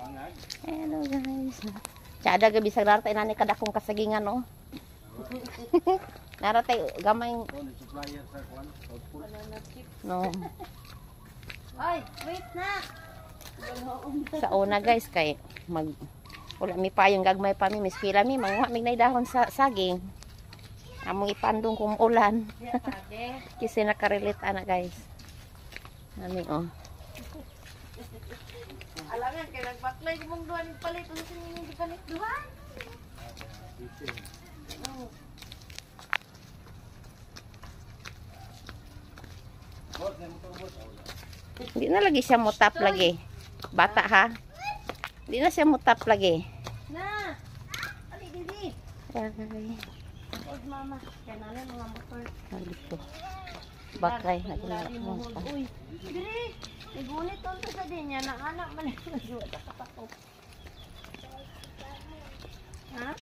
Hello guys. Tiada gabi sa narata inani kada kong kasagingan no. Naratay gamay no. Ay, wait na. Sa una guys kay wala mi pa yung gagmay pa mi mispila mi manguha mig nay dahon sa saging. Among ipandong kung ulan. Kasi nakarelate ana guys. Nami oh. Alangan kay nagbaklay mong duhan palit ulit ni hindi palit duhan. Hindi na lagi siya mutap lagi. Bata ha. Hindi na siya mutap lagi. Na. Ali didi. Ay. Old mama, kanale mga motor. Dito. Bakay na Uy, diri. Igunit to sa din niya na anak man.